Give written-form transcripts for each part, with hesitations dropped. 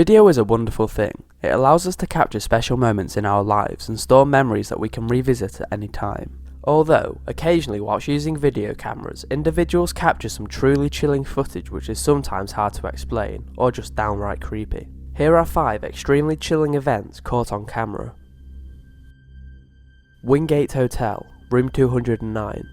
Video is a wonderful thing. It allows us to capture special moments in our lives and store memories that we can revisit at any time. Although, occasionally whilst using video cameras, individuals capture some truly chilling footage which is sometimes hard to explain, or just downright creepy. Here are 5 extremely chilling events caught on camera. Wingate Hotel, room 209.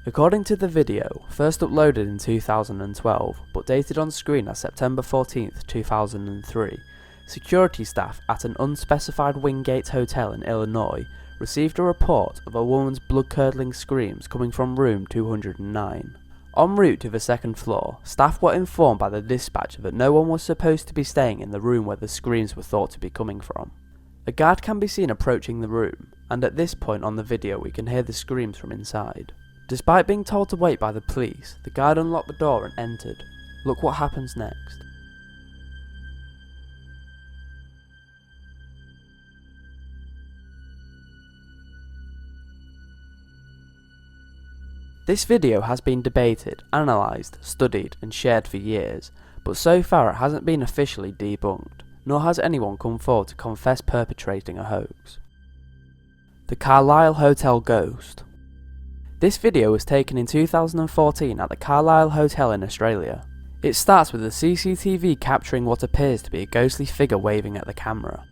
According to the video, first uploaded in 2012, but dated on screen as September 14th, 2003, security staff at an unspecified Wingate Hotel in Illinois received a report of a woman's blood-curdling screams coming from room 209. En route to the second floor, staff were informed by the dispatcher that no one was supposed to be staying in the room where the screams were thought to be coming from. A guard can be seen approaching the room, and at this point on the video we can hear the screams from inside. Despite being told to wait by the police, the guard unlocked the door and entered. Look what happens next. This video has been debated, analysed, studied and shared for years, but so far it hasn't been officially debunked, nor has anyone come forward to confess perpetrating a hoax. The Carlisle Hotel Ghost. This video was taken in 2014 at the Carlisle Hotel in Australia. It starts with the CCTV capturing what appears to be a ghostly figure waving at the camera.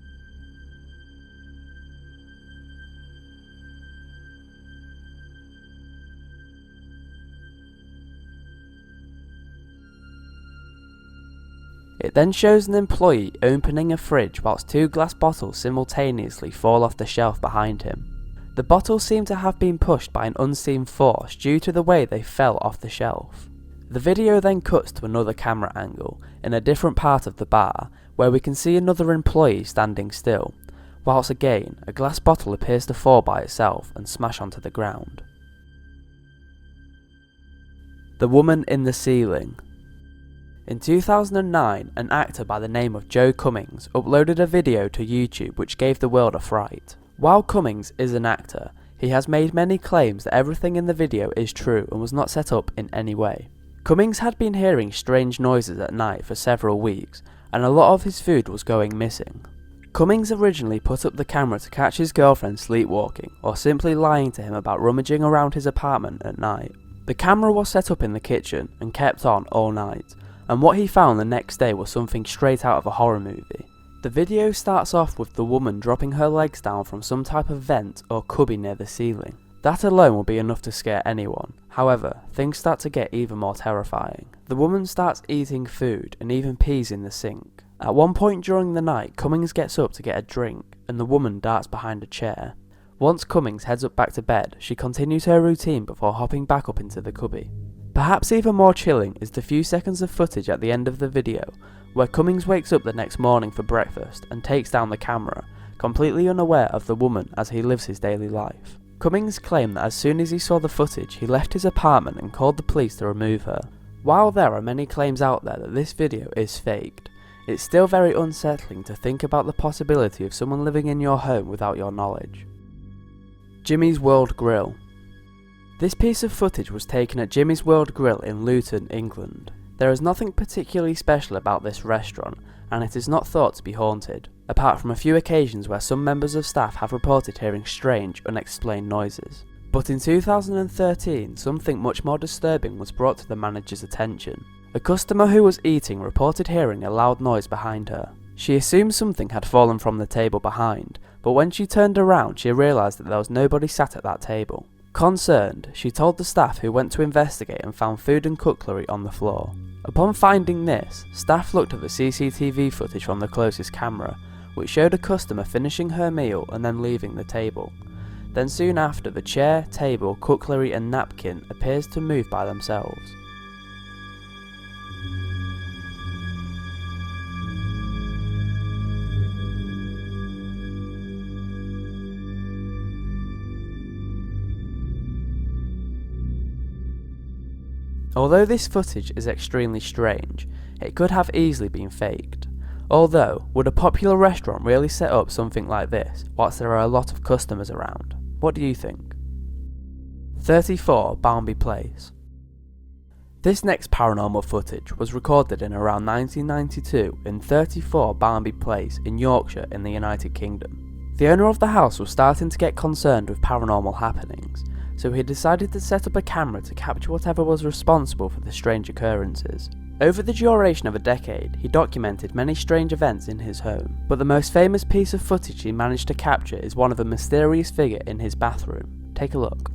It then shows an employee opening a fridge whilst 2 glass bottles simultaneously fall off the shelf behind him. The bottles seem to have been pushed by an unseen force due to the way they fell off the shelf. The video then cuts to another camera angle in a different part of the bar where we can see another employee standing still, whilst again a glass bottle appears to fall by itself and smash onto the ground. The Woman in the Ceiling. In 2009, an actor by the name of Joe Cummings uploaded a video to YouTube which gave the world a fright. While Cummings is an actor, he has made many claims that everything in the video is true and was not set up in any way. Cummings had been hearing strange noises at night for several weeks, and a lot of his food was going missing. Cummings originally put up the camera to catch his girlfriend sleepwalking, or simply lying to him about rummaging around his apartment at night. The camera was set up in the kitchen and kept on all night, and what he found the next day was something straight out of a horror movie. The video starts off with the woman dropping her legs down from some type of vent or cubby near the ceiling. That alone will be enough to scare anyone. However, things start to get even more terrifying. The woman starts eating food and even pees in the sink. At one point during the night, Cummings gets up to get a drink and the woman darts behind a chair. Once Cummings heads up back to bed, she continues her routine before hopping back up into the cubby. Perhaps even more chilling is the few seconds of footage at the end of the video where Cummings wakes up the next morning for breakfast and takes down the camera, completely unaware of the woman as he lives his daily life. Cummings claimed that as soon as he saw the footage he left his apartment and called the police to remove her. While there are many claims out there that this video is faked, it's still very unsettling to think about the possibility of someone living in your home without your knowledge. Jimmy's World Grille. This piece of footage was taken at Jimmy's World Grille in Luton, England. There is nothing particularly special about this restaurant, and it is not thought to be haunted, apart from a few occasions where some members of staff have reported hearing strange, unexplained noises. But in 2013, something much more disturbing was brought to the manager's attention. A customer who was eating reported hearing a loud noise behind her. She assumed something had fallen from the table behind, but when she turned around she realised that there was nobody sat at that table. Concerned, she told the staff who went to investigate and found food and cutlery on the floor. Upon finding this, staff looked at the CCTV footage from the closest camera, which showed a customer finishing her meal and then leaving the table. Then soon after, the chair, table, cutlery and napkin appears to move by themselves. Although this footage is extremely strange, it could have easily been faked. Although, would a popular restaurant really set up something like this whilst there are a lot of customers around? What do you think? 34 Bounby Place. This next paranormal footage was recorded in around 1992 in 34 Barnby Place in Yorkshire in the United Kingdom. The owner of the house was starting to get concerned with paranormal happenings, so he decided to set up a camera to capture whatever was responsible for the strange occurrences. Over the duration of a decade, he documented many strange events in his home, but the most famous piece of footage he managed to capture is one of a mysterious figure in his bathroom. Take a look.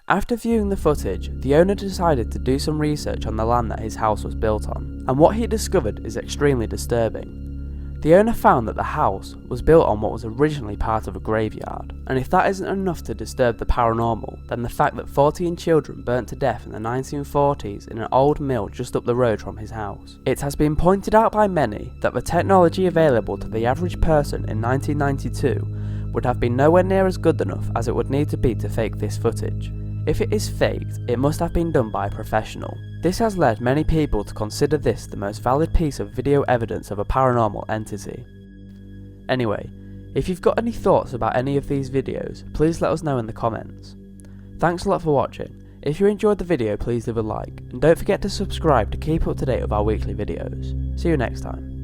After viewing the footage, the owner decided to do some research on the land that his house was built on, and what he discovered is extremely disturbing. The owner found that the house was built on what was originally part of a graveyard, and if that isn't enough to disturb the paranormal, then the fact that 14 children burnt to death in the 1940s in an old mill just up the road from his house. It has been pointed out by many that the technology available to the average person in 1992 would have been nowhere near as good enough as it would need to be to fake this footage. If it is faked, it must have been done by a professional. This has led many people to consider this the most valid piece of video evidence of a paranormal entity. Anyway, if you've got any thoughts about any of these videos, please let us know in the comments. Thanks a lot for watching. If you enjoyed the video, please leave a like, and don't forget to subscribe to keep up to date with our weekly videos. See you next time.